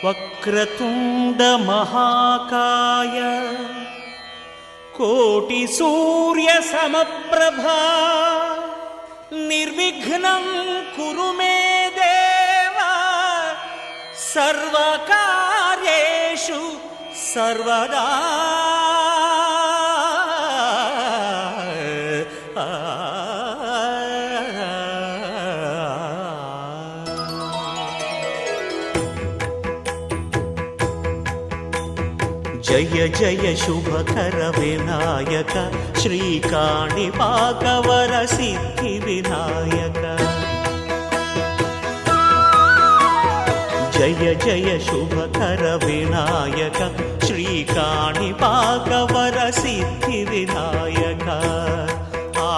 వక్రతుండ మహాకాయ కోటి సూర్య సమప్రభా నిర్విఘ్నం కురు మే దేవ సర్వకార్యేషు సర్వదా. జయ జయ శుభకర వినాయక శ్రీకాణిపాకవర సిద్ధి వినాయక. జయ జయ శుభకర వినాయక శ్రీకాణిపాకవర సిద్ధి వినాయక. ఆ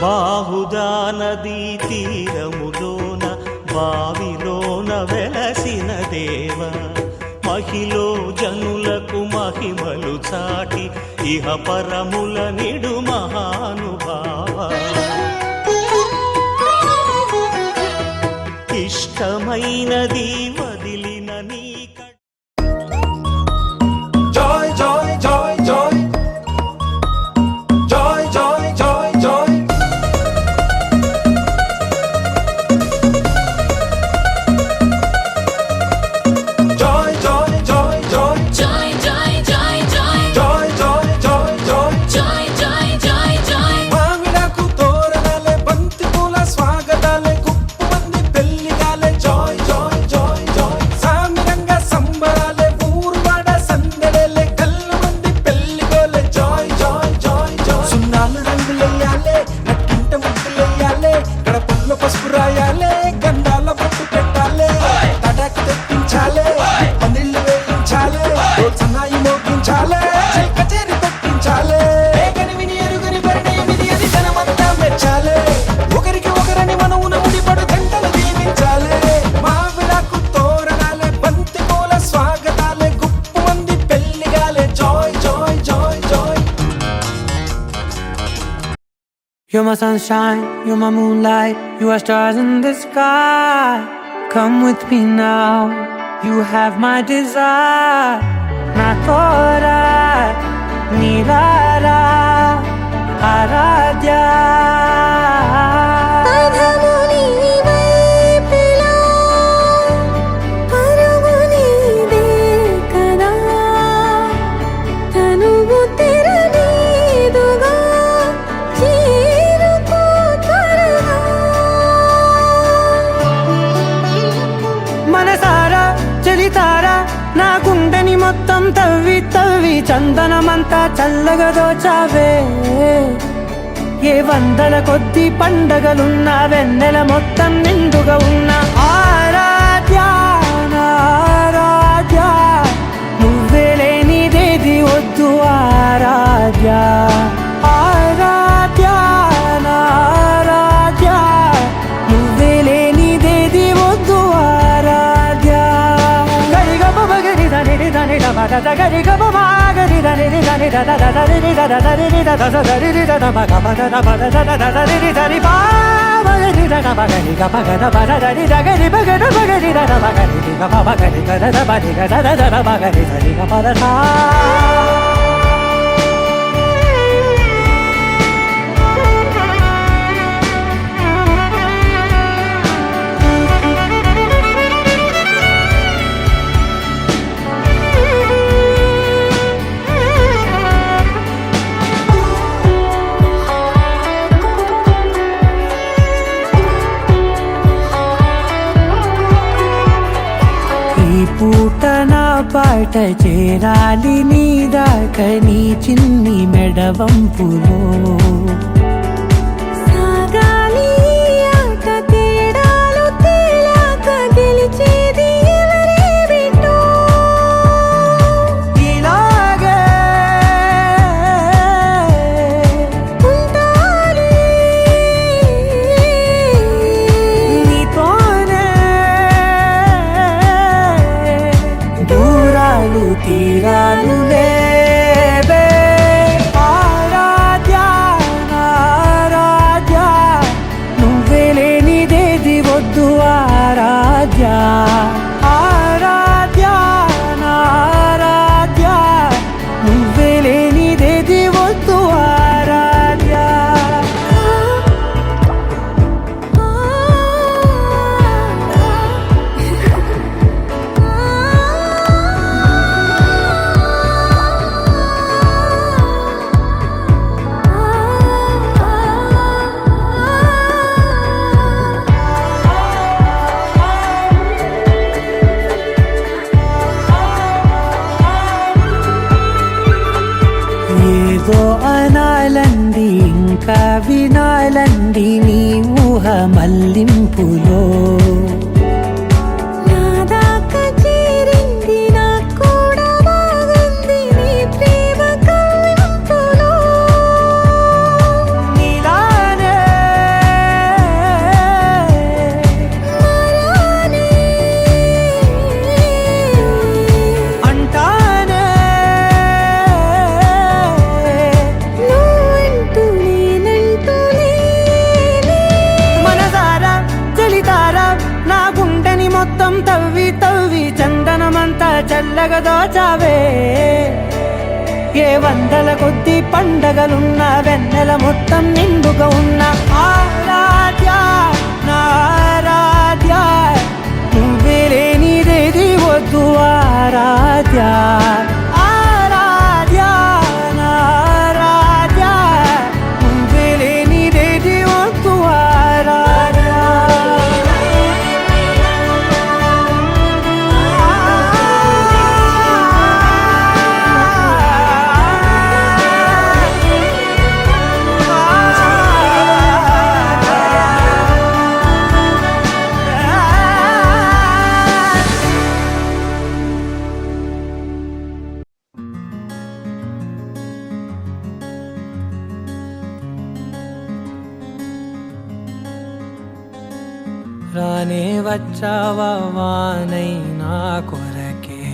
బాహుదా నదీ తీరములోన బావిలోన వెలసిన దేవ మహిలో జనులకు మహిమలు చాటి ఇహ పరముల నిడు మహానుభావ. ఇష్టమైనది వదిలిన నీ You're my sunshine, you're my moonlight, you are stars in the sky. Come with me now, you have my desire. Nakora, Nilara, Aradhya. నా గుండెని మొత్తం తవ్వి తవ్వి చందనమంతా చల్లగా దోచావే. ఏ వందల కొద్ది పండగలున్న వెన్నెల మొత్తం నిండుగా ఉన్న ఆరాధ్య ఆరాధ్య నువ్వే లేనిదేది వద్దు ఆరాధ్య ఆరాధ్య ఆరాధ్య నువ్వే లేనిదేది వద్దు ఆరాధ్య. గరి గమ గరి దని దని దని దని దని దని దని దని బాగరి దని బగరి గమగన బగరి దగరి బగర బగరి దని బగరి గమ బగరి గద బగరి గద దద బగరి దని గమదనా. పూట నా పాట చేరాలి నీ దాకా నీ చిన్ని మెడవంపులో సాగాలి ఆట తేడాలు తేలాక గెలిచేది ఎవరే బిడ్డో. తీరాలు తీరాలు లేవే ఆరాధ్య ఆరాధ్య నువ్వే లేనిదేది వద్దు ఆరాధ్య ఆరాధ్య ఆరాధ్య నువ్వే లేనిదేది వద్దు ఆరాధ్య ఏదో అనాలంది ఇంకా వినాలంది నీ ఊహ మల్లింపులో నా దాకా చేరింది నాకు కూడా బాగుంది నీ ప్రేమ కవ్వింపులో నీలానే మరానే అంటానే నువ్వంటూ నేనంటూ లేనే మనసారా చలితారా నా గుండెని మొత్తం తవ్వి తవ్వి చందనమంతా చల్లగా దోచావే ఏ వందల కొద్ది పండగలున్న వెన్నెల మొత్తం నిండుగా ఉన్న ఆరాధ్య నా ఆరాధ్య నువ్వే లేనిదేది వద్దు ఆరాధ్య ఆరాధ్య నా ఆరాధ్య నువ్వే లేనిదేది వద్దు ఆరాధ్య రానే వచ్చావా వానై నా కొరకే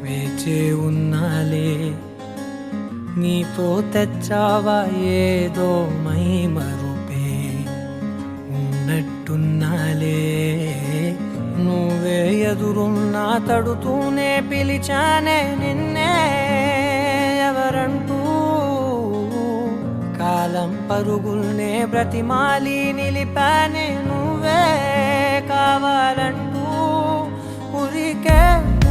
వేచే ఉన్నాలే నీతో తెచ్చావా ఏదో మై మరుపే ఉన్నట్టున్నాలే నువ్వే ఎదురున్నా తడుతూనే పిలిచానే నిన్నే ఎవరంటూ కాలం పరుగుల్నే బ్రతిమాలి నిలిపానే నువ్వే కావాలంటూ ఉరికే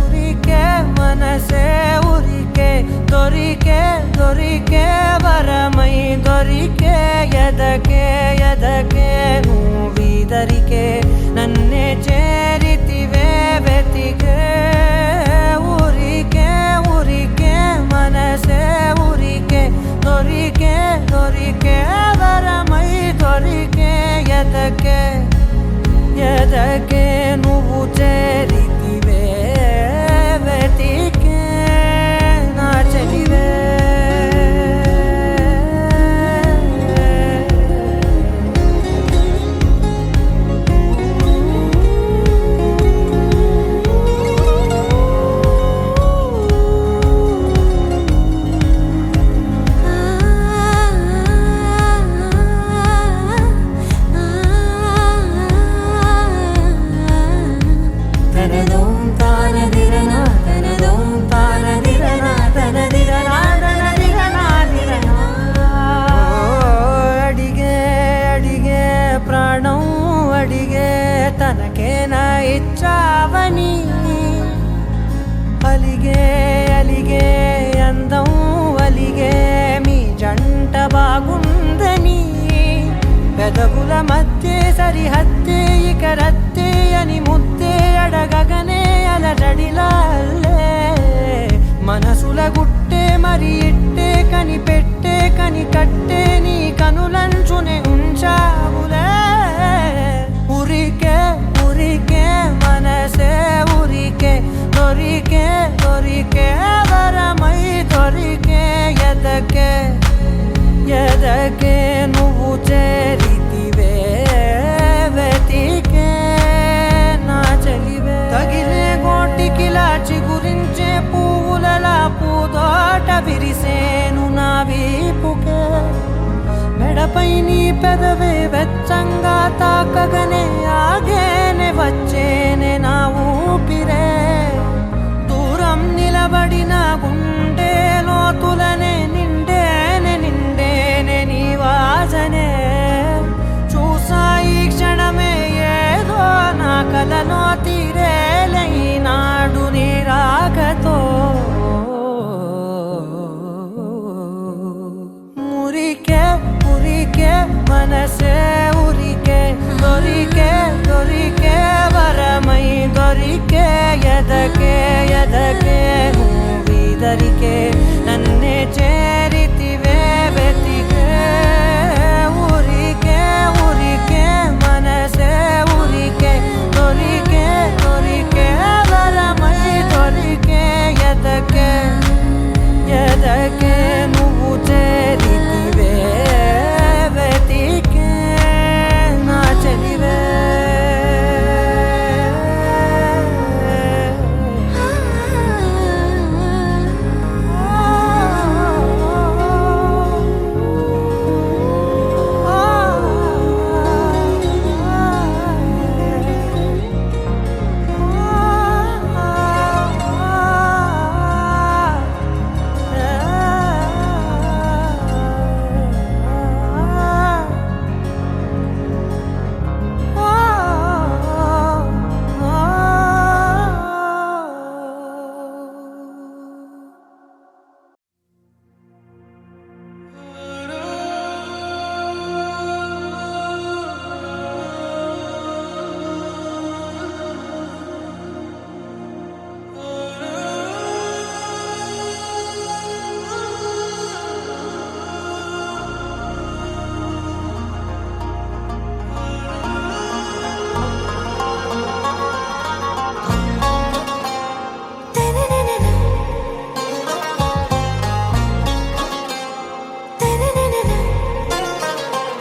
ఉరికే మనసే ఉరికే దొరికే దొరికే వరమై దొరికే ఎదకే ఎదకే నువ్విదరికే నన్నే చేరితివే వెతికే ఊరికే ఊరికే మనసే ఊరికే దొరికే దొరికే వరమై దొరికే ఎదకే ఎదకే నువ్వు చేరితివే వెతికే నా చెలివే అడిగే అడిగే ప్రాణం అడిగే తనకేనా ఇచ్చావని అలిగే అలిగే అందం అలిగే మీ జంట బాగుందని పెదవుల మధ్య సరిహద్దే ఇక రద్దే అని ముద్దే అడగగనే అలజడిలాల్లే మనసుల గుట్టే మరి ఇట్టే కనిపెట్టే కని కట్టే నీ కనులంచునే ఉంచావులే ఉరికే ఉరికే మనసే ఉరికే దొరికే దొరికే వరమై దొరికే ఎదకే ఎదకే నువ్వు చేరితివే వెతికే నా చెలివే తగిలే గోటికిలా చిగురించే విరిసేను నా వీపుకే మెడపై నీ పెదవే వెచ్చంగా తాకగనే ఆగేనే వచ్చేనే నా ఊపిరే దూరం నిలబడిన గుండె లోతులనే నిండేనే నిండేనే నీ వాసనే చూసా ఈ క్షణమే ఏదో నా కలలో తీరేలే ఈనాడు నీ రాకతో మురికే మురికే మనసే ఉరికే దొరికే దొరికే వరమై దొరికే ఎదకే ఎదకే నువ్విదరికే నన్నే చేరితివే వెతికే ఉరికే ఉరికే మనసే ఉరికే దొరికే దొరికే వరమై దొరికే ఎదకే ఎదకే నువ్వు చేరితివే వెతికే నా చెలివే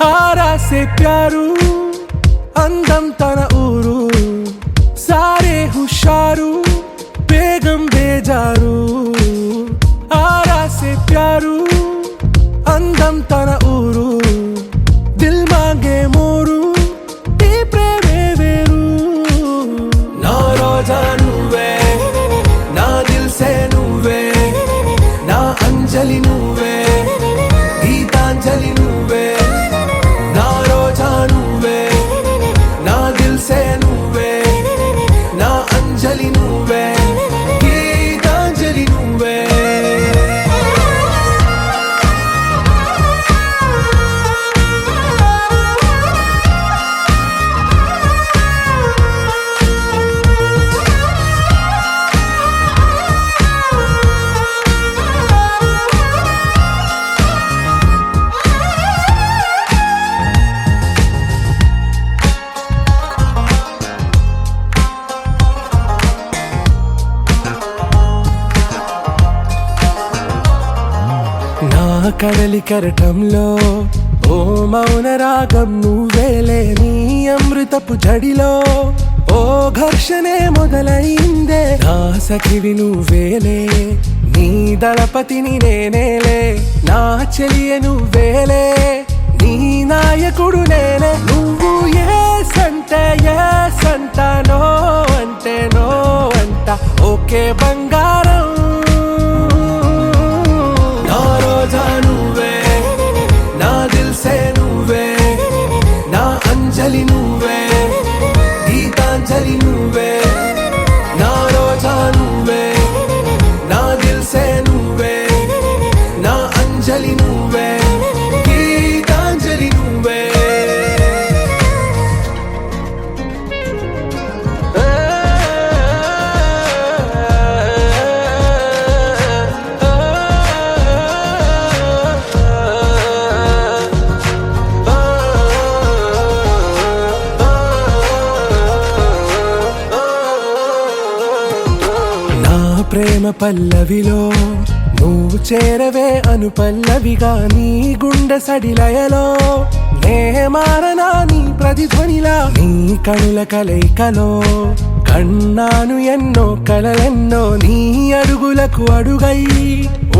आरा से प्यारू अंदम तन ऊरू सारे हुशारू बेगम बेजारू आरा से प्यारू अंदम तन ऊरू दिल मांगे मोरू टी प्रेमे वेरू ना रोजा नुवे ना दिल से नुवे ना अंजलि नुवे गीतांजलि नुवे ना रोजा नुवे ना दिल से नुवे ना अंजलि नुवे गीतांजलि नुवे నా కడలి కరటంలో ఓ మౌన రాగం నువ్వేలే నీ అమృతపు జడిలో ఓ ఘర్షణే మొదలైందే నా సఖివి నువ్వేలే నీ దళపతిని నేనేలే నా చెలియ నువ్వేలే నీ నాయకుడు నేనే నువ్వు ఏ సంట నో అంటే నో అంట ఓకే బంగారం ना रोजा नुवे ना दिल से नुवे ना अंजलि नुवे गीतांजलि नुवे ना रोजा नुवे ना दिल से नुवे ना अंजलि नुवे गीतांजलि नुवे ప్రేమ పల్లవిలో నువ్వు చేరవే అను పల్లవిగా నీ గుండె సడిలయలో నే మారనా నీ ప్రతిధ్వనిలా నీ కనుల కలయికలో కన్నాను ఎన్నో కలలెన్నో నీ అడుగుల ముందరకు అడుగై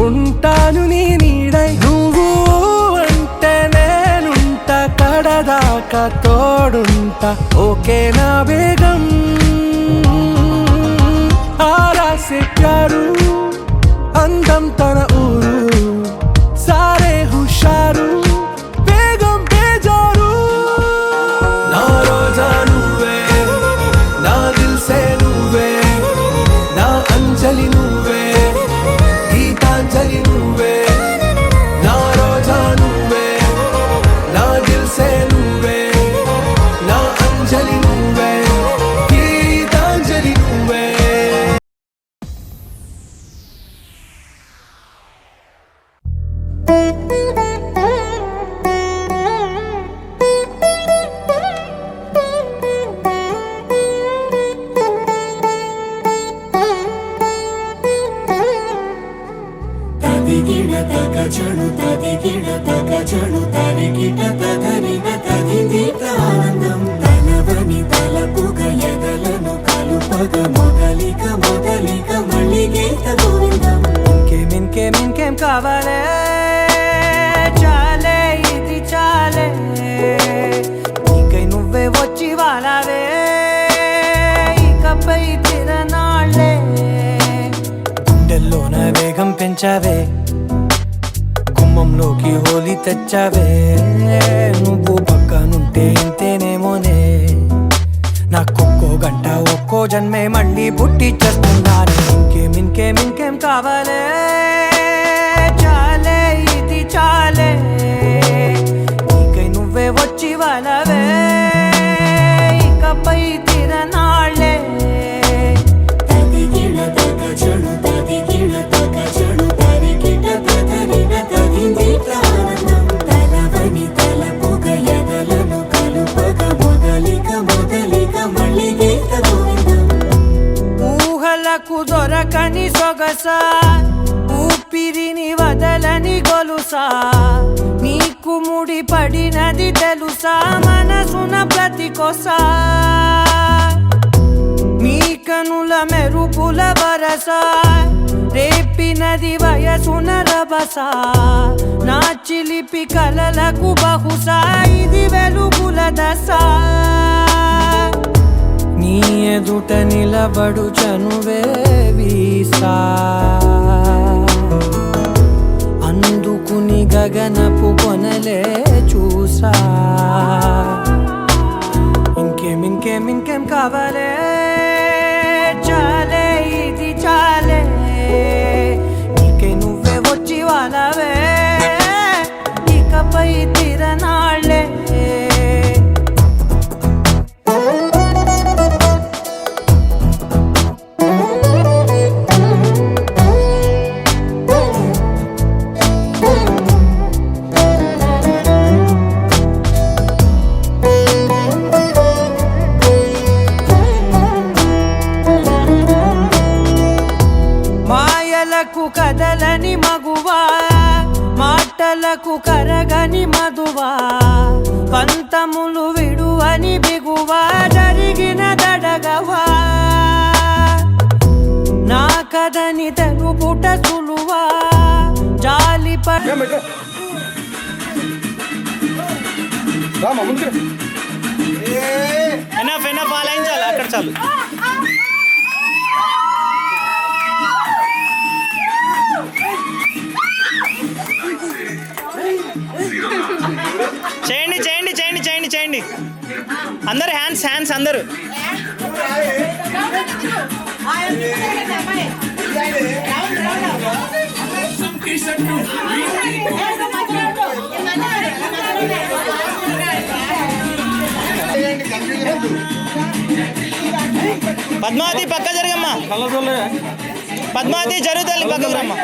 ఉంటాను నీ నీడై నువ్వు అంటే నేనుంటా కడదాకా తోడుంటా ఓకే నా బేగం ఆరా సే ప్యారు అందం తన ఊరు సారే హుషారు బేగం బేజారు నా రోజా నువ్వే నా దిల్ సే నువ్వే నా అంజలి నువ్వే గీతాంజలి నువ్వే నా రోజా నువ్వే నా దిల్ సే నువ్వే నా అంజలి నువ్వే గీతాంజలి నువ్వే తదిగిడ తగ చెడు తదిగిడ తగ చెడు తరిగిట తదరిన తదిగిట ఆనందం తలవని తలపుగ ఎదలను కలుపగ మొదలిక మొదలిక మళ్ళీ గీత గోవిందం ఇంకేం కావాలే చాలే ఇది చాలే నీకై నువ్వే వచ్చి వాలావే ఇకపై తిరనాళ్ళే గుండెల్లోన వేగం పెంచావే గుమ్మంలోకి హోలీ తెచ్చావే నువ్వు పక్కనుంటే ఇంతేనేమోనే నాకొక్కో గంట ఒక్కో జన్మే మళ్ళీ పుట్టి చేస్తున్నాను ఇంకేం కావాలే చాలే ఇది చాలే నీకై నువ్వే వచ్చి వాళ్ళవే ఇకపై తిరనాళ్ళే తదిగిడ తగ చెడు తదిగిడ తగ చెడు తరిగిట తదరిన తదిగిట ఆనందం తలవని తలపుగ ఎదలను కలుపగ మొదలిక మొదలిక మళ్ళీ గీత గోవిందం ఊహలకు దొరకని సొగసా ఊపిరిని వదలని గొలుసా నీకు ముడి పడినది తెలుసా మనసున ప్రతి కొసా నీ కనుల మెరుపుల వరస రేపినది వయసున రభస నా చిలిపి కలలకు బహుశా ఇది వెలుగుల దశ నీ ఎదుట నిలబడు చనువే వీసా అందుకుని గగనపు కొనలే చూసా ఇంకేం కావాలే చాలే ఇది చాలే నీకై నువ్వే వచ్చి వాళ్ళవే ఇకపై తిరనాళ్ళే మాయలకు కదలని మగువా మాటలకు కరగని మధువా పంతములు విడువని బిగువా జరిగిన దడగవా నా కదని తెలుపుట సులువా జాలిపడ ఎనఫ్ ఆలయించాలి అక్కడ చాలు. చేయండి చేయండి చేయండి చేయండి చేయండి అందరు హ్యాండ్స్ అందరు. పద్మావతి పక్క జరగమ్మా, పద్మావతి జరుగుతుంది పక్కకు రమ్మా.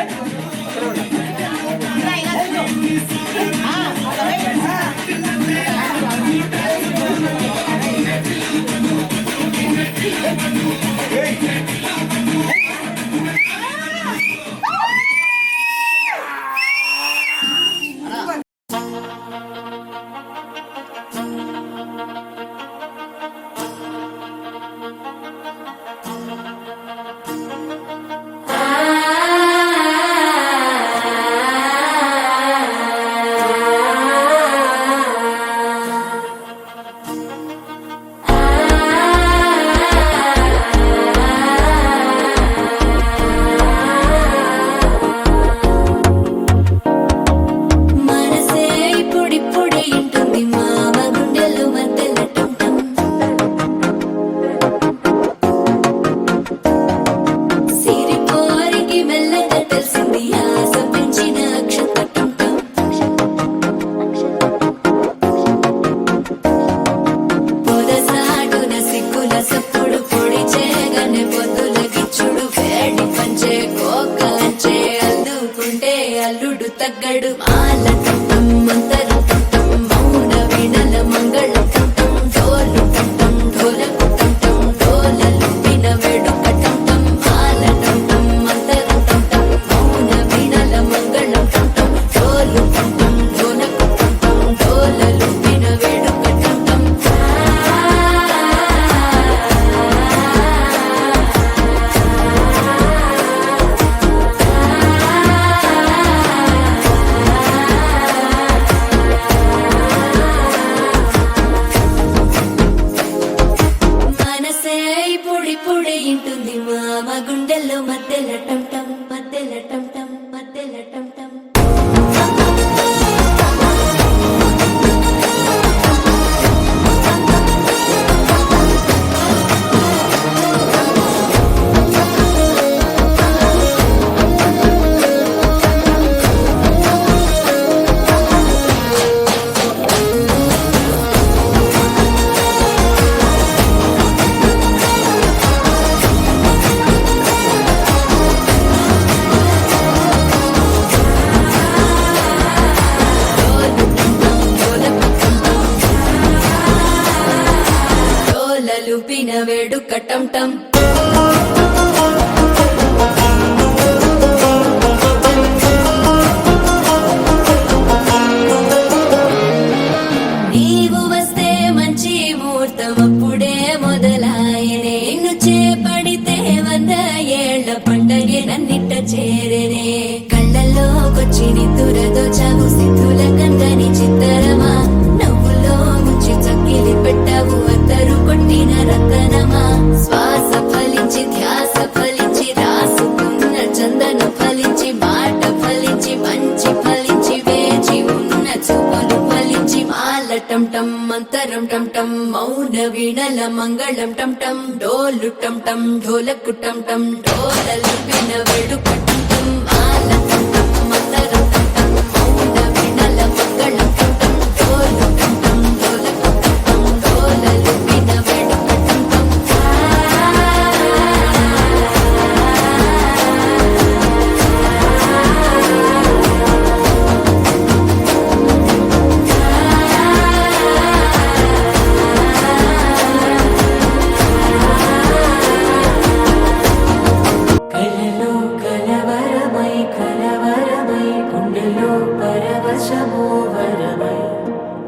తగ్గడు మాల టం మంతరం టం మౌన వీణల మంగళం టం డోలు టం ఢోలకు టం డోలలు విన వేడుక టం మాల టం మంతరం టం మౌన వీణల మంగళం టం డోలు టం ఢోలకు టం డోలలు విన వేడుక టం మనసే పొడి పొడి ఇంటుంది మామ గుండెల్లో మధ్యల టం టం మధ్యల టం టం మధ్యల టం టం డోలలు పిన వేడుక టం టం నీవు వస్తే మంచి ముహూర్తం అప్పుడే మొదలాయనే నిన్ను చేపడితే 100 ఏళ్ల పండగే నన్నిట్ట చేరేనే కళ్ళల్లోకొచ్చి నిద్దురదో చావు సిద్ధుల కందని చిత్తరమా నవ్వులో ముంచి చక్కిలి పెట్టావు అత్తరు కొట్టిన రతనమా శ్వాస ఫలించి ధ్యాస ఫలించి రాసుకున్న చందన ఫలించి మాట ఫలించి మంచి ఫలించి వేచి ఉన్న చూపులు ఫలించి మాల టం టం మంతరం టం టం మౌన వీణల మంగళం టం టం డోలు టం టం ఢోలకు టం టం డోలలు విన వేడుక టం టం మాల టం టం మంతరం టం టం మౌన వీణల మంగళం టం టం డోలు టం టం ఢోలకు టం టం డోలలు విన వేడుక టం టం కలలో కలవరమై కలవరమై గుండెలో పరవశమో వరమై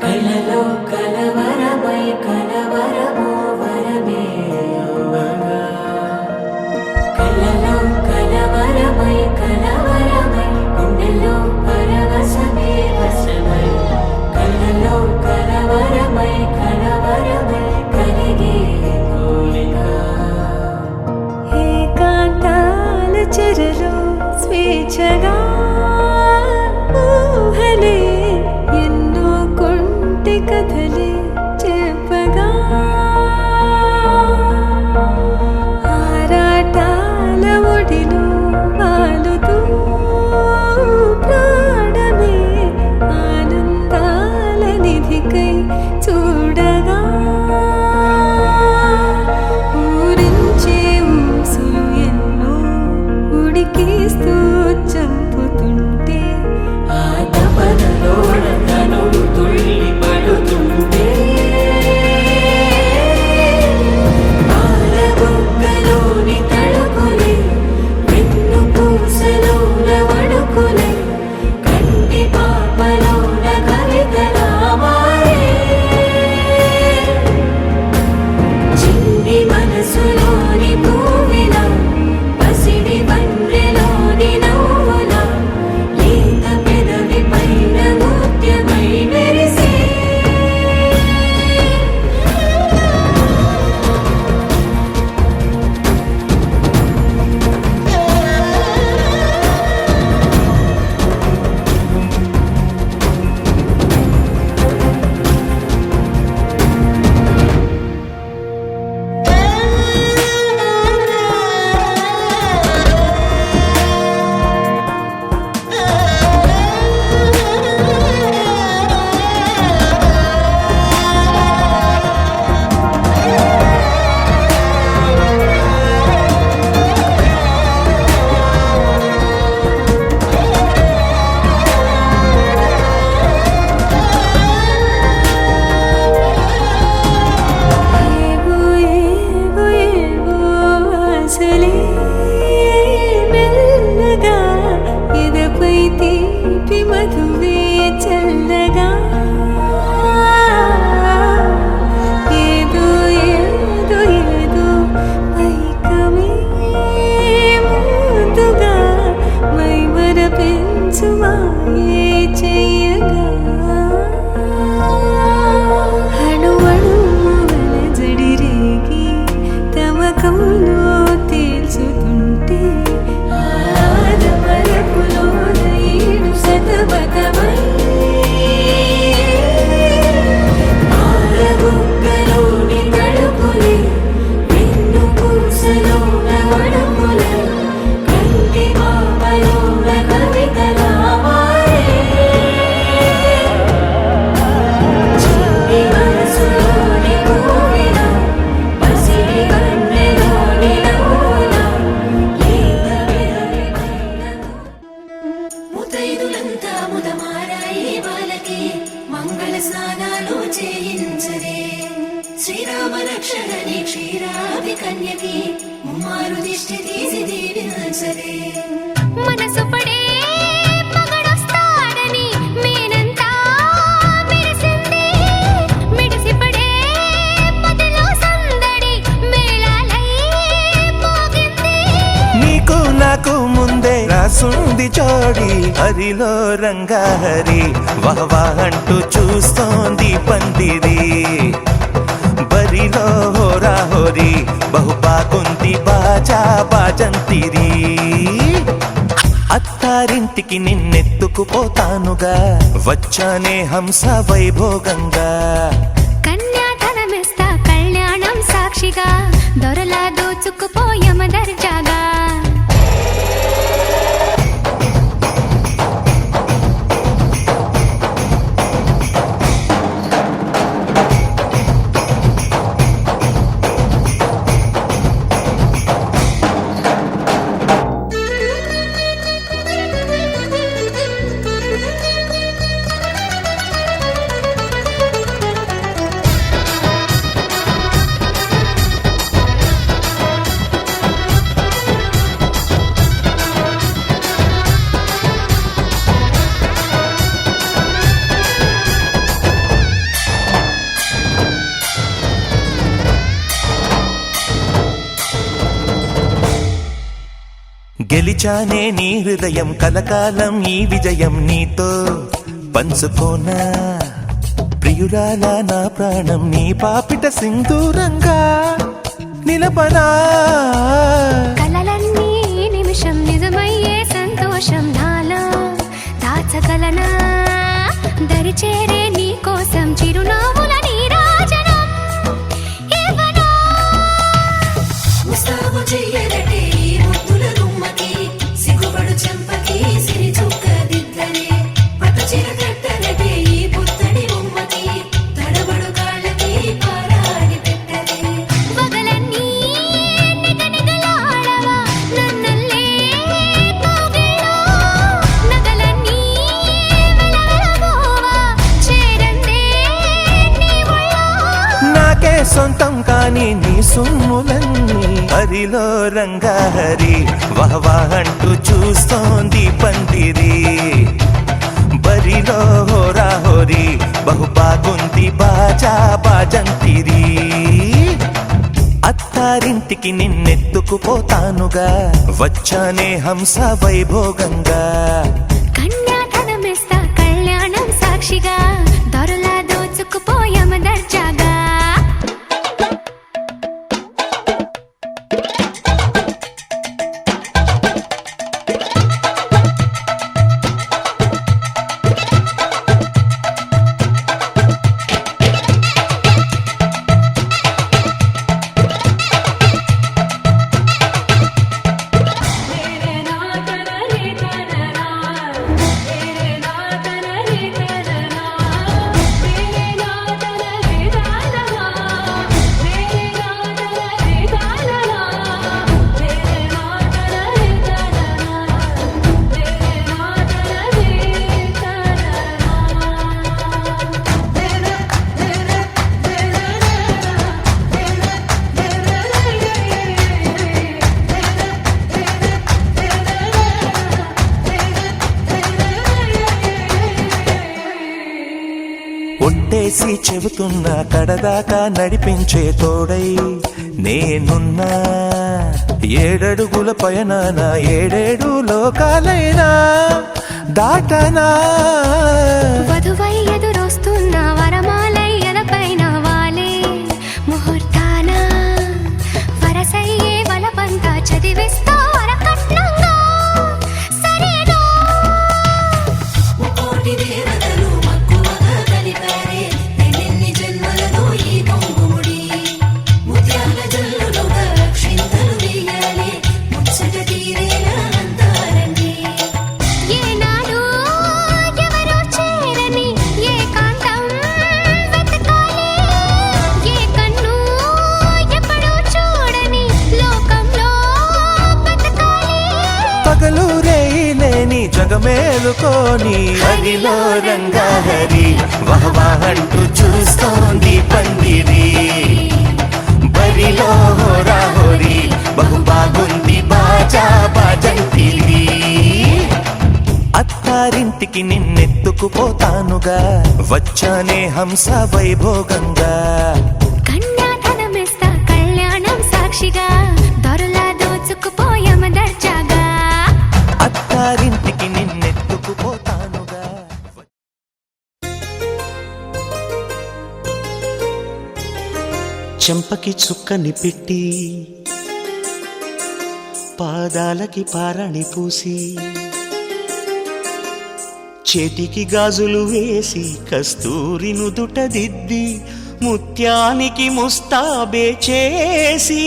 కలలో కలవరమై కలవరమో వరమే అవ్వగా కలలో కలవరమై కలవరమై గుండెలో పరవశమే వశమై కలలో కలవరమై కలవరమై కలిగే కోరిక ఏకాంతాల చెరలో స్వేచ్ఛగా ఊహలే ఎన్నో కొంటె కథలే చెప్పగా ఆరాటాల ఒడిలో వాలుతూ ప్రాణమే ఆనందాల నిధికై చూడగా ఊరించే ఊసులు ఎన్నో ఉడికిస్తూ చంపుతుంటే ఆ తపనలో క్షణక్షణని క్షీరాభికన్యకి ముమ్మారు దిష్టి తీసి దీవించదే మనసు పడే మగడొస్తాడని మేనంతా మెరిసింది మిడిసి పడే మదిలో సందడి మేళాలై మోగింది నీకు నాకు ముందే రాసుంది జోడి హరిలో రంగాహరి వహవా అంటూ చూస్తోంది పందిరి బరిలో హోరా హోరి బహుబాగుంది బాజా బాజంతిరి అత్తారింటికి నిన్నెత్తుకుపోతానుగా వచ్చానే హంస వైభోగంగా కన్యాధనమిస్తా కళ్యాణం సాక్షిగా దొరలా దోచుకుపోయమ దర్జాగా గెలిచానే నీ హృదయం కలకాలం ఈ విజయం నీతో పంచుకోనా ప్రియురాలా నా ప్రాణం నీ పాపిట సింధూరంగా నిలపనా కలలన్నీ నిమిషం నిజమయ్యే సంతోషం నాలో దాచగలనా దరిచేరే నీ కోసం చిరునవ్వుల నీరాజనం ఇవ్వనా ముస్తాబు చెయ్యదటే ఈ ముద్దుల గుమ్మకి సిగ్గుపడు చెంపకి సిరి చుక్క దిద్దనే పట్టు చీర కట్టదటే ఈ పుత్తడి బొమ్మకి తడబడు కాళ్ళకి పారాడి పెట్టదే పగలన్నీ నిగనిగలాడవా నన్నల్లే కోగిలో నగలన్నీ వెలవెలబోవా చేరందే నీ ఒళ్ళో నాకే సొంతం కాని నీ సొమ్ములన్నీ హరిలో రంగాహరి వహవా అంటూ చూస్తోంది పందిరి బరిలో హోరా హోరి బహుబాగుంది బాజా బాజంతిరి అత్తారింటికి నిన్నెత్తుకుపోతానుగా వచ్చానే హంస వైభోగంగా కన్యాధనమిస్తా కళ్యాణం సాక్షిగా దొరలా దోచుకుపోయమ దర్జాగా ఒట్టేసి చెబుతున్నా కడదాకా నడిపించే తోడై నేనున్నా ఏడడుగుల పయనాన ఏడేడు లోకాలైనా దాటనా వధువై ఎదురొస్తున్న వరమాలయ్యలపైన వాలే ముహూర్తాన వరసయ్యే వలపంతా చదివిస్తా వరకట్నంగా సరేనా కోటి దేవతలు మక్కువగా కలిపారే ఎన్నెన్ని జన్మలలో ఈ పొంగుముడి ముత్యాల జల్లులుగా క్షింతలు వేయాలి ముచ్చట తీరేలా అంతారండి ఏనాడు ఎవరో చేరని ఏకాంతం వెతకాలి ఏ కన్ను ఎప్పుడూ చూడని లోకంలో బతకాలి పగలు రేయి లేని జగమేలుకోని హరిలో రంగాహరి వహవా అంటూ చూస్తోంది పందిరి ఊరిలో హోరా హోరీ బహు బాగుంది బాజా బాజంతిరి. అత్తారింటికి నిన్నెత్తుకుపోతానుగా వచ్చానే హంస వైభోగంగా. కన్యాధనమిస్తా కళ్యాణం సాక్షిగా దొరలా దోచుకుపోయామ దర్జాగా. అత్తారింటికి నిన్నెత్తుకుపోతానుగా. చెంపకి చుక్కని పెట్టి పాదాలకి పారాణి పూసి చేతికి గాజులు వేసి కస్తూరి నుదుట దిద్ది ముత్యానికి ముస్తాబే చేసి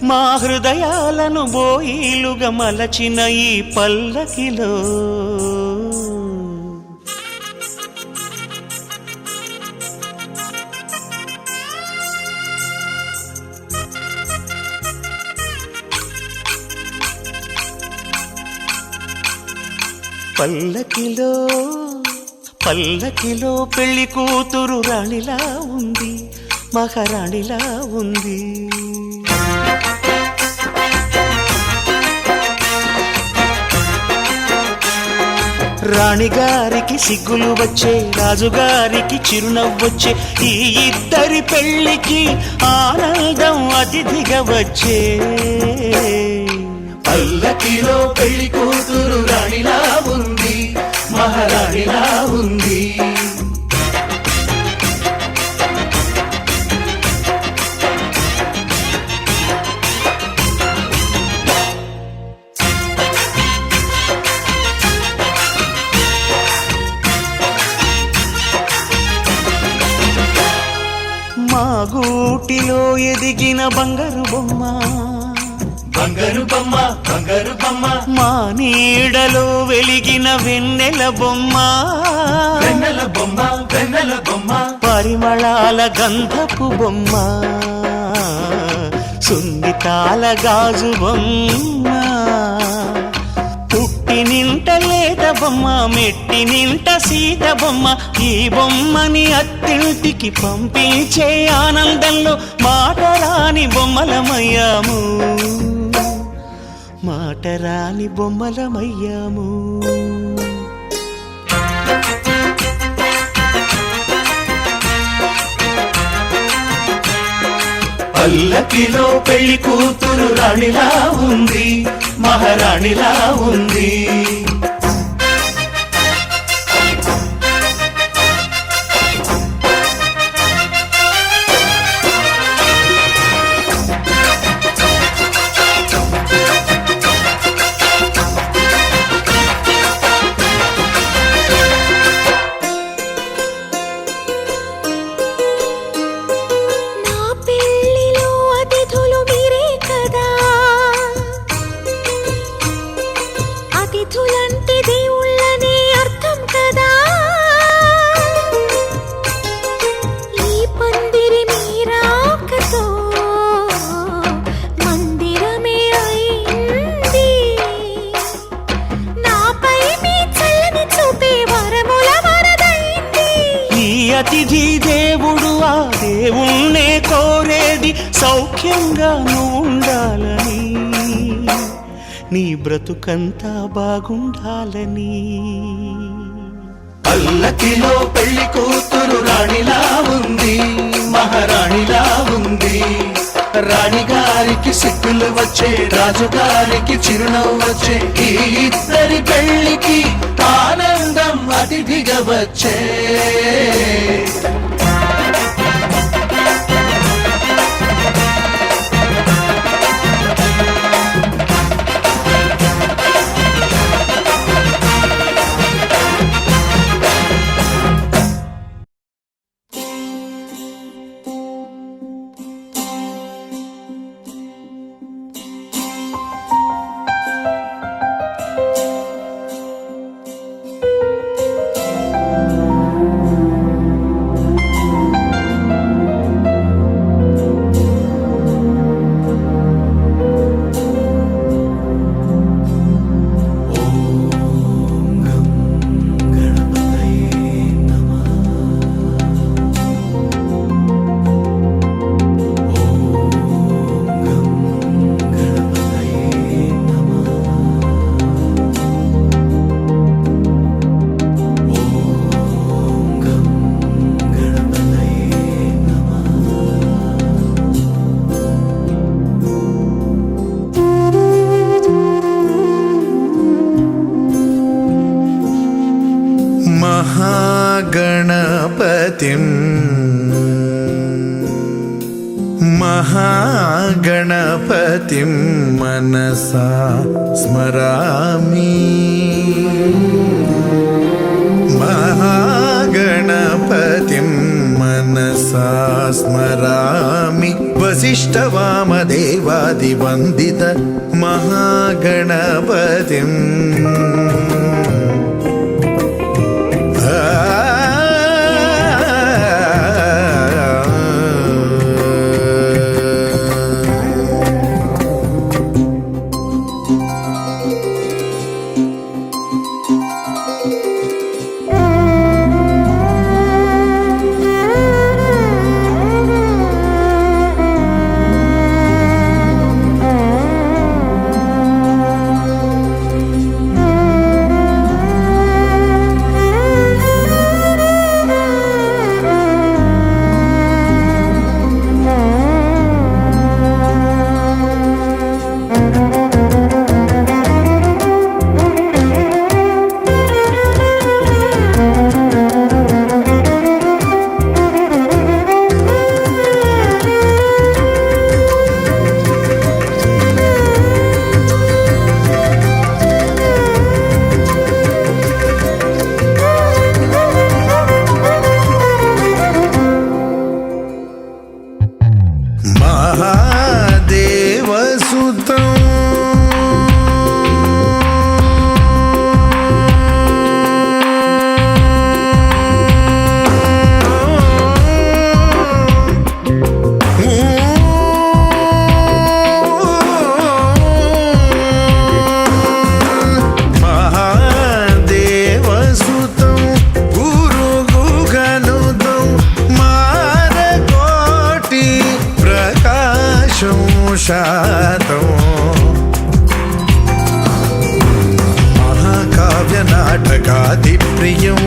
మా హృదయాలను బోయిలుగా మలచిన ఈ పల్లకిలో పల్లకిలో పల్లకిలో పెళ్లి కూతురు రాణిలా ఉంది, మహారాణిలా ఉంది. రాణిగారికి సిగ్గులు వచ్చే, రాజుగారికి చిరునవ్వొచ్చే, ఈ ఇద్దరి పెళ్లికి ఆనందం అతిథిగా వచ్చే. పల్లకిలో పెళ్లి కూతురు రాణిలా ఉంది, మహారాణిలా ఉంది. మా గూటిలో ఎదిగిన బంగారు బొమ్మ, బంగారు బొమ్మ, బంగారు బొమ్మ. మా నీడలో వెలిగిన వెన్నెల బొమ్మ, వెన్నెల బొమ్మ, వెన్నెల బొమ్మ. పరిమళాల గంధపు బొమ్మ, సున్నితాల గాజు బొమ్మ. పుట్టి నింట లేత బొమ్మ, మెట్టి నింట సీత బొమ్మ. ఈ బొమ్మని అత్తింటికి పంపించే ఆనందంలో మాటరాని బొమ్మలమయ్యాము, మాటరాని బొమ్మలమయ్యాము. పల్లకిలో పెళ్లి కూతురు రాణిలా ఉంది, మహారాణిలా ఉంది. అతిథి దేవుడు ఆ దేవుణ్ణే కోరేది సౌఖ్యంగా ఉండాలని, నీ బ్రతుకంతా బాగుండాలని. పల్లకిలో పెళ్లి కూతురు రాణిలా ఉంది, మహారాణిలా ఉంది. రాణిగారికి సిగ్గులు వచ్చే, రాజుగారికి చిరునవ్వు వచ్చే, ఈ ఇద్దరి పెళ్లికి ఆనందం అతిథిగా వచ్చే. महागणपतिं महागणपतिं मनसा स्मरामि महागणपतिं मनसा स्मरामि वसिष्ठवामदेवादिवन्दित महागणपतिम् महाकाव्यनाटकादिप्रियं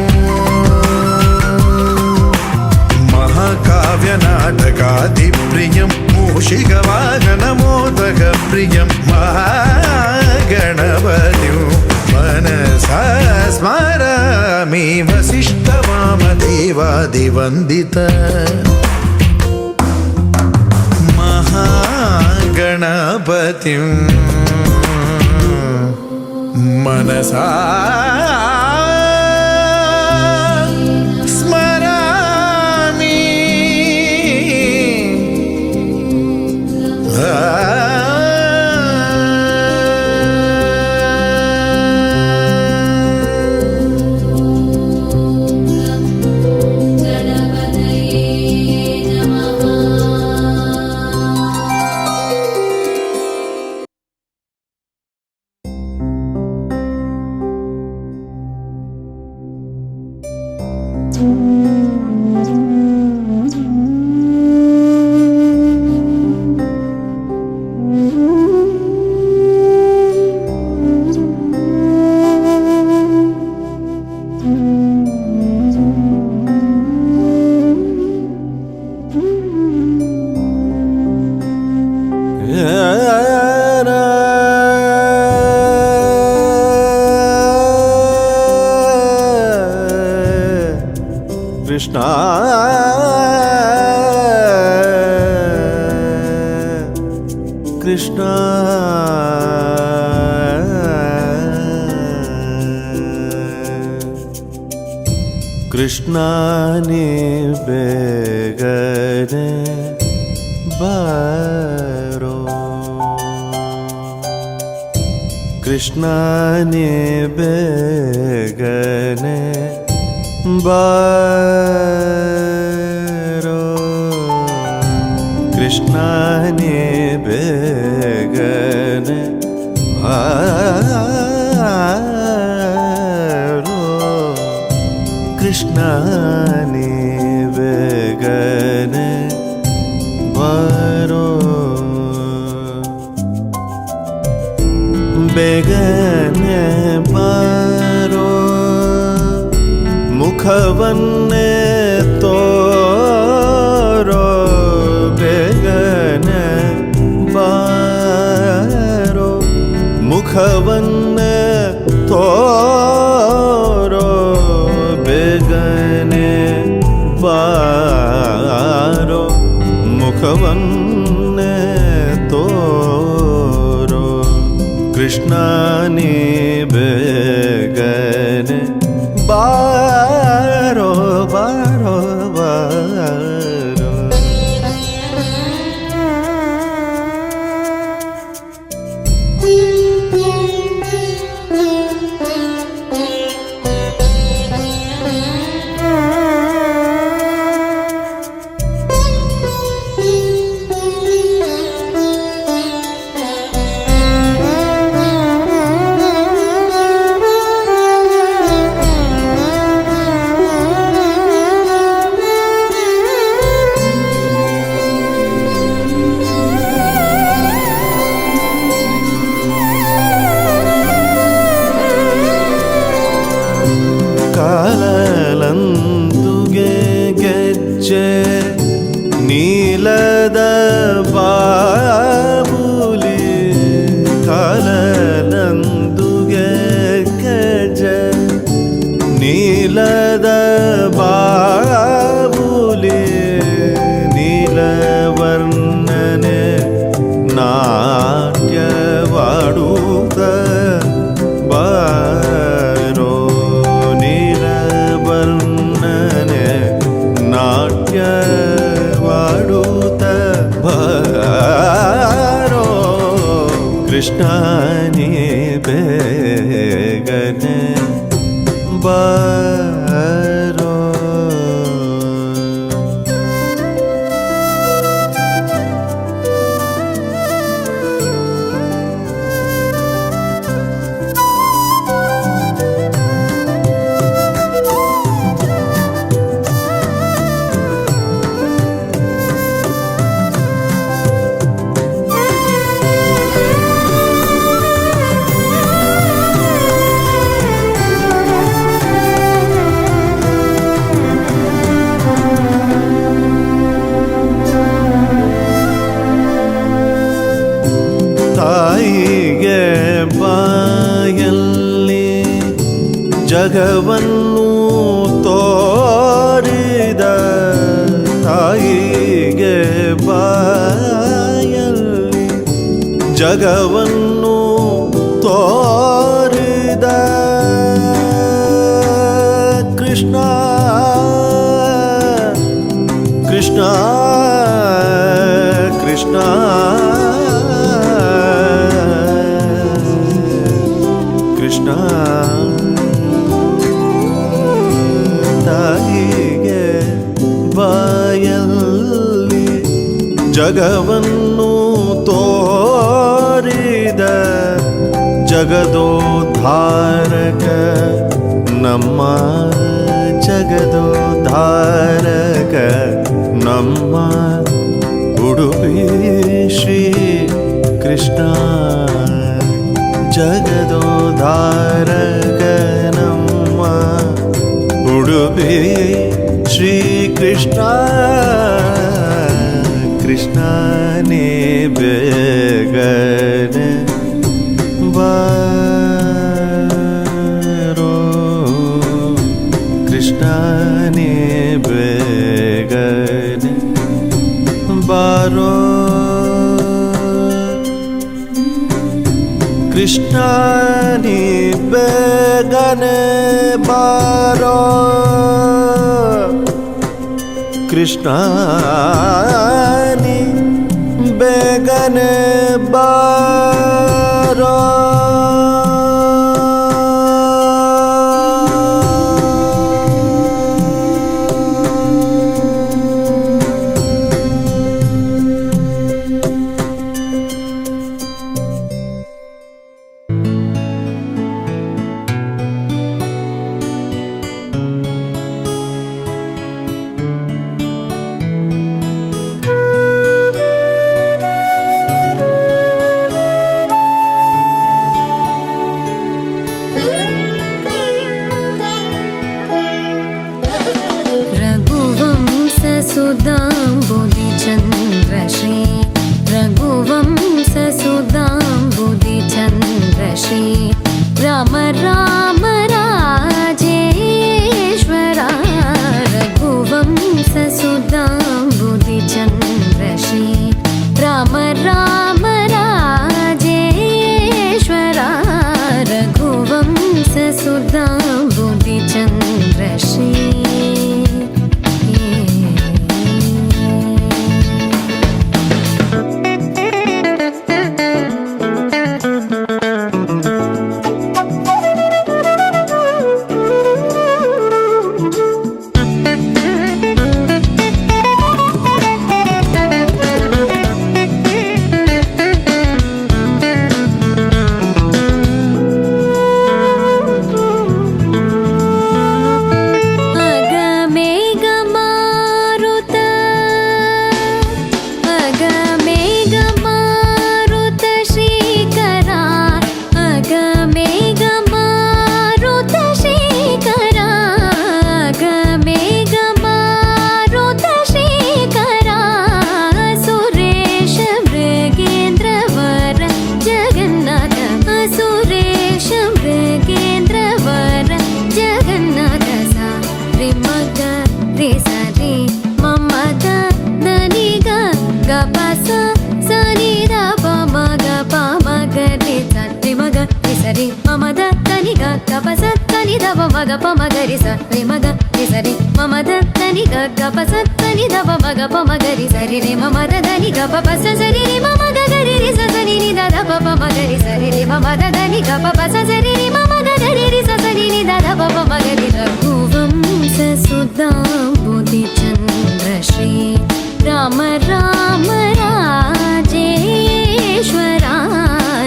महाकाव्यनाटकादिप्रियं मूषिकवाहनमोदकप्रियं महागणपतिं मनसा स्मरामि वसिष्ठवामदेवादिवन्दित गणपतिं मनसा स्मरामि कृष्णा कृष्णा कृष्णा ने बेगने बारो कृष्णा ने बेगने बारो कृष्णा ने बेगने बारो कृष्णा ने बेगने बारो बेगने बारो मुखवन्ने तोरो बेगने बारो मुखवन्ने तोरो बे ಮುಖವನ್ನೇ ತೋರೋ ಕೃಷ್ಣ ನೀ ಬೇಗನೆ ಬಾರೋ ಬಾರೋ ಬಾರೋ. ಕಾಲಲಂತುಗೆ ಗೆಜ್ಜೆ ನೀಲದ ಬಾಬುಲಿ ಕಾಲಲಂತುಗೆ ಗೆಜ್ಜೆ ನೀಲದ ಬಾಬುಲಿ ನೀಲವರ್ಣನೆ ನಾಟ್ಯವಾಡುತ್ತ ಬಾರೋ ನೀಲವರ್ಣನೆ ನಾಟ್ಯವಾಡುತ್ತ ಬಾರೋ ಕೃಷ್ಣ ನೀ ಬೇಗನೆ ಬಾರೋ. ತಾಯಿಗೆ ಬಾಯಲ್ಲಿ ಜಗವನ್ನು ತೋರಿದ ತಾಯಿಗೆ ಬಾಯಲ್ಲಿ ಜಗವನ್ನು ತೋರಿದ ಕೃಷ್ಣ ಕೃಷ್ಣ ಕೃಷ್ಣ ಕೃಷ್ಣ ತಾಯಿಗೆ ಬಾಯಲ್ಲಿ ಜಗವನ್ನು ತೋರಿದ ಜಗದೋದ್ಧಾರಕ ನಮ್ಮ ಜಗದೋದ್ಧಾರಕ ನಮ್ಮ ಉಡುಪಿ ಶ್ರೀ ಕೃಷ್ಣ ಜಗದೋದ್ಧಾರಕ ನಮ್ಮ ಉಡುಪಿ ಶ್ರೀ ಕೃಷ್ಣ ಕೃಷ್ಣ ನೀ ಬೇಗನೆ ಬಾರೋ ಕೃಷ್ಣ ನೀ ಬೇಗನೆ ಬಾರೋ ಕೃಷ್ಣ ನೀ ಬೇಗನೆ ಬಾರೋ ಕೃಷ್ಣ ನೀ ಬೇಗನೆ ಬಾರೋ. ని దవ మగ ప మగరి స రి మగ రి స రి మమ ద ని గ గ ప స ని దవ మగ ప మగరి స రి రి మమ ద ని గ ప ప స స రి రి మమ గ గ రి రి స స ని ని ద ద ప ప మగరి స రి రి మమ ద ని గ ప ప స స రి రి మమ గ గ రి రి స స ని ని ద ద ప ప మగరి రఘువంశ సుధాంబుధి చంద్ర శ్రీ రామ రామ రాజేశ్వరా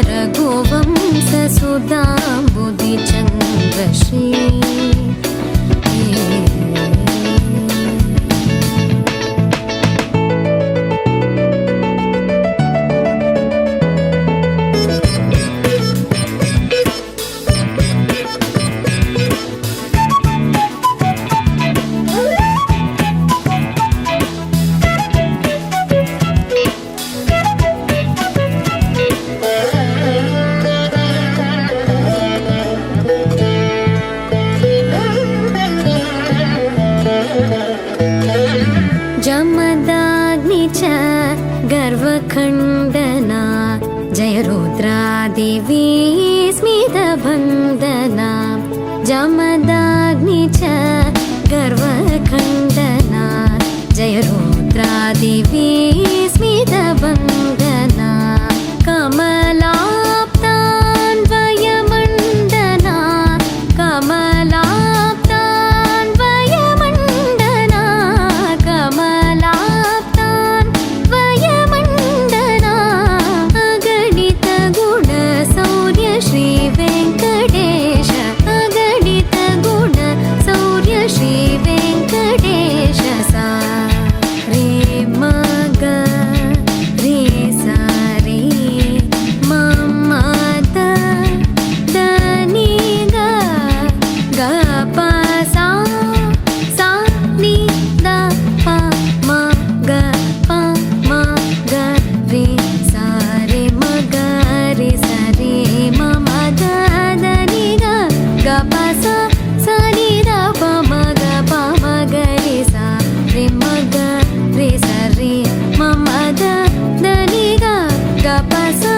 రఘువంశ సుధాంబుధి చంద్ర శ్రీ जमदाग्नि च गर्वखण्डना जय रुद्रादेवी स्मितभन्दना जमदाग्नि च गर्वखण्डना जय रुद्रादेवी स्मितभन्दना कमलाप्तान्वयमण्डना कमलाप्तान्वयमण्डना कमलाप्तान्वयमण्डना अगणित गुण सौर्य श्री वेङ्कटेश अगणित गुण सौर्य श्री वेङ्कटेश सा रे मग रे सा रे मम द नी ग ग प सा सा नि द प म ग प म ग रे सा रे म ग रे सा रे म म द नि ग ग प सा सा नि द प म ग प म ग रे सा रे म ग रे सा रे म म द नि ग ग प सा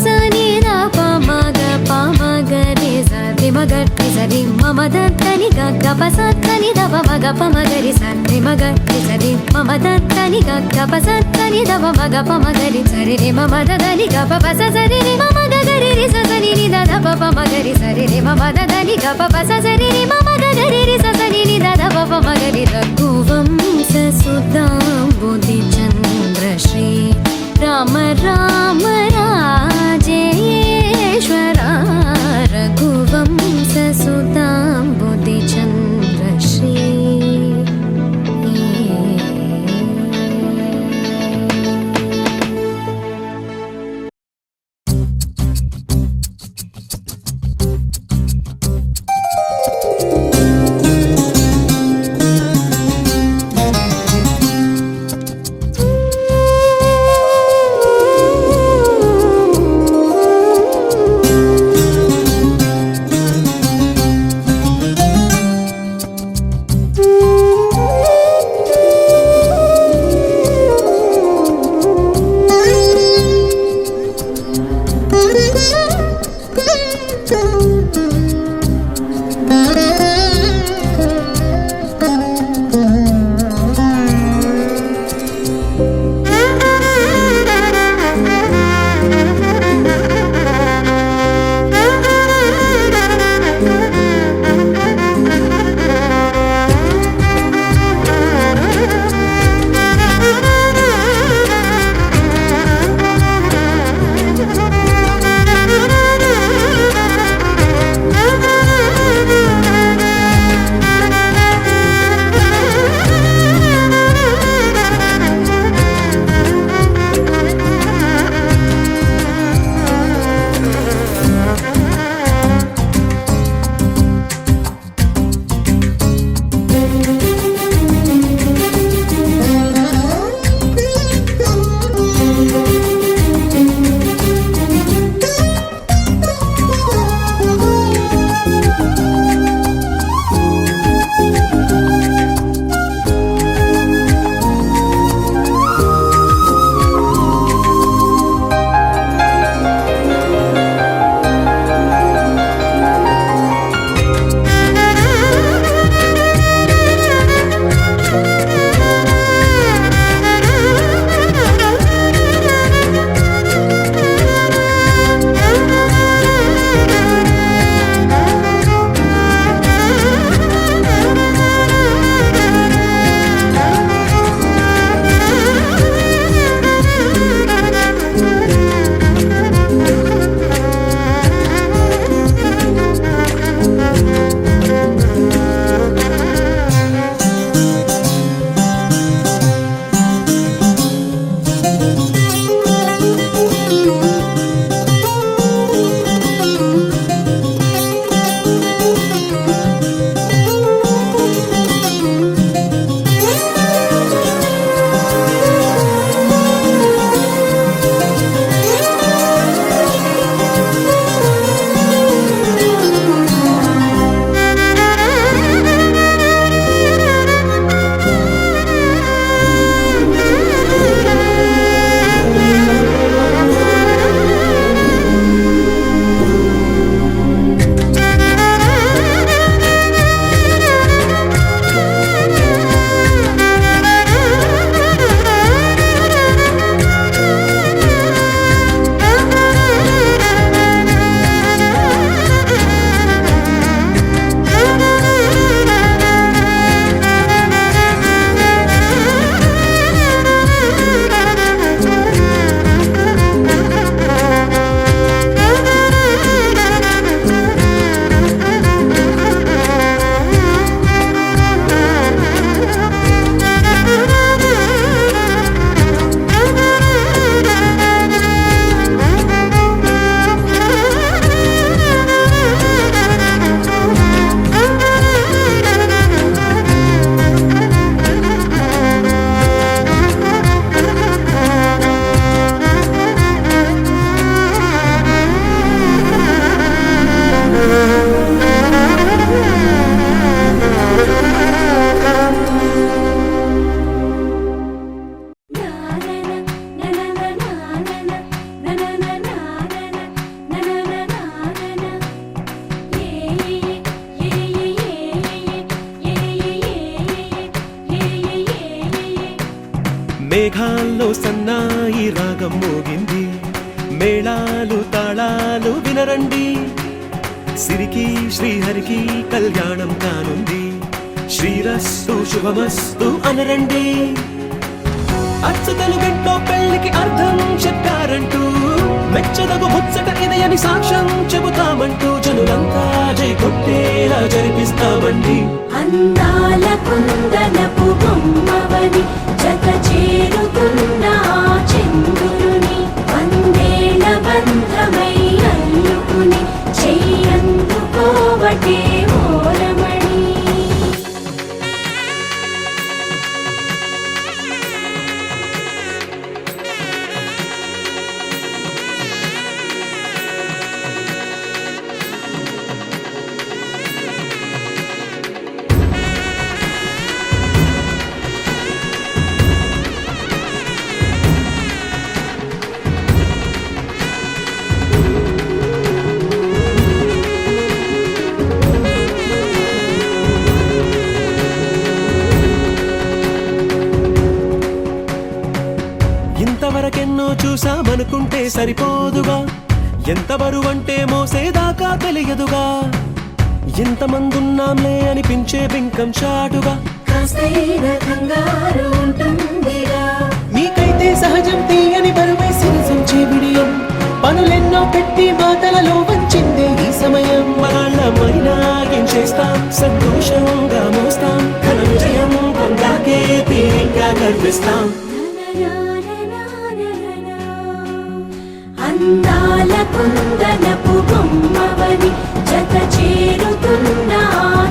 सा नि द प म ग प म ग रे सा रे म ग रे सा रे म म द नि ग ग प सा नि द प म ग प म ग रे सा रे म ग रे सा रे म म द नि ग ग प सा नि द प म ग प म ग रे सा रे रे म म द नि ग प प सा सा रे रे म म ग ग रे रे सा सा नि नि द द प प म ग रे सा रे रे म म द नि ग प प सा सा रे रे म म ग ग रे रे सा सा नि नि द द प प म ग रे रघुवंश सुधांबुधि चंद्र श्री राम राम राजेश्वरा रघुवंश सुधांबुधि चंद्र श्री మేఘాల్లో సన్నాయి రాగం మోగింది, మేళాలు తాళాలు వినరండి, సిరికి శ్రీహరికి కళ్యాణం కానుంది, శ్రీరస్తు శుభమస్తు అనరండి. అచ్చతలు గంటో పెళ్లికి అర్థం చెప్పారంటూ, మెచ్చదగు ముచ్చట ఇది అని సాక్ష్యం చెబుతామంటూ, జనులంతా జై కొట్టేలా జరిపిస్తామండి. అందాల కుందనపు బొమ్మవని జత చేరుతున్న చంద్రుని, వందేళ్ల బంధమై అల్లుకుని చెయ్యందుకోవటే ఓరమణి. ఇంతవరకెన్నో చూసామనుకుంటే సరిపోదుగా, ఎంత బరువంటే మోసేదాకా తెలియదుగా, ఇంతమందున్నాంలే అనిపించే బింకం చాటుగా, కాస్తైన కంగారు ఉంటుందిగా. మీకైతే సహజం తీయని బరువై సిరసించే బిడియం, పనులెన్నో పెట్టి మాటలలో వంచిందే ఈ సమయం. మనాళ్ళమైనా ఏం చేస్తాం, సంతోషంగా మోస్తాం, ఘన విజయం పొందాకే తీరిగ్గా కనిపిస్తాం. అందాల కుందనపు బొమ్మవని జత చేరుతున్న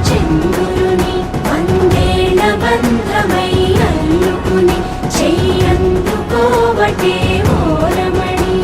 చంద్రుని, వందేళ్ల బంధమై అల్లుకుని చెయ్యందుకోవటే ఓరమణి.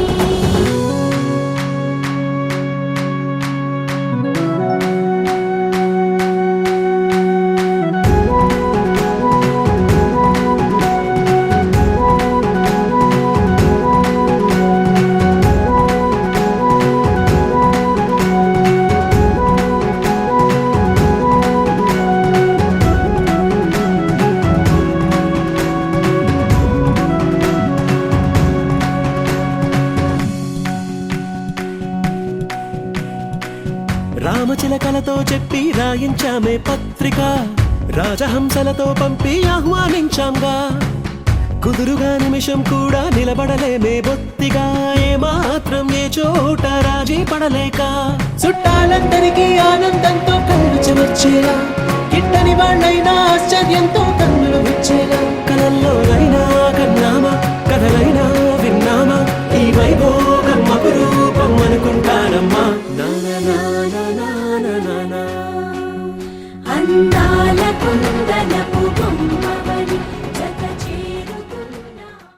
రామచిలకలతో చెప్పి రాయించామే పత్రిక, రాజహంసలతో పంపి ఆహ్వానించాంగా, కుదురుగా నిమిషం కూడా నిలబడలేమే బొత్తిగా, ఏమాత్రం ఏ చోట రాజీ పడలేక, చుట్టాలందరికీ ఆనందంతో కళ్ళు చెమర్చేలా, గిట్టని వాళ్ళైనా ఆశ్చర్యంతో కన్నులు విచ్చేలా, కలల్లోనైనా కన్నామా, కథలైనా విన్నామా, ఈ వైభోగం అపురూపం అనుకుంటానమ్మా. అందాల కుందనపు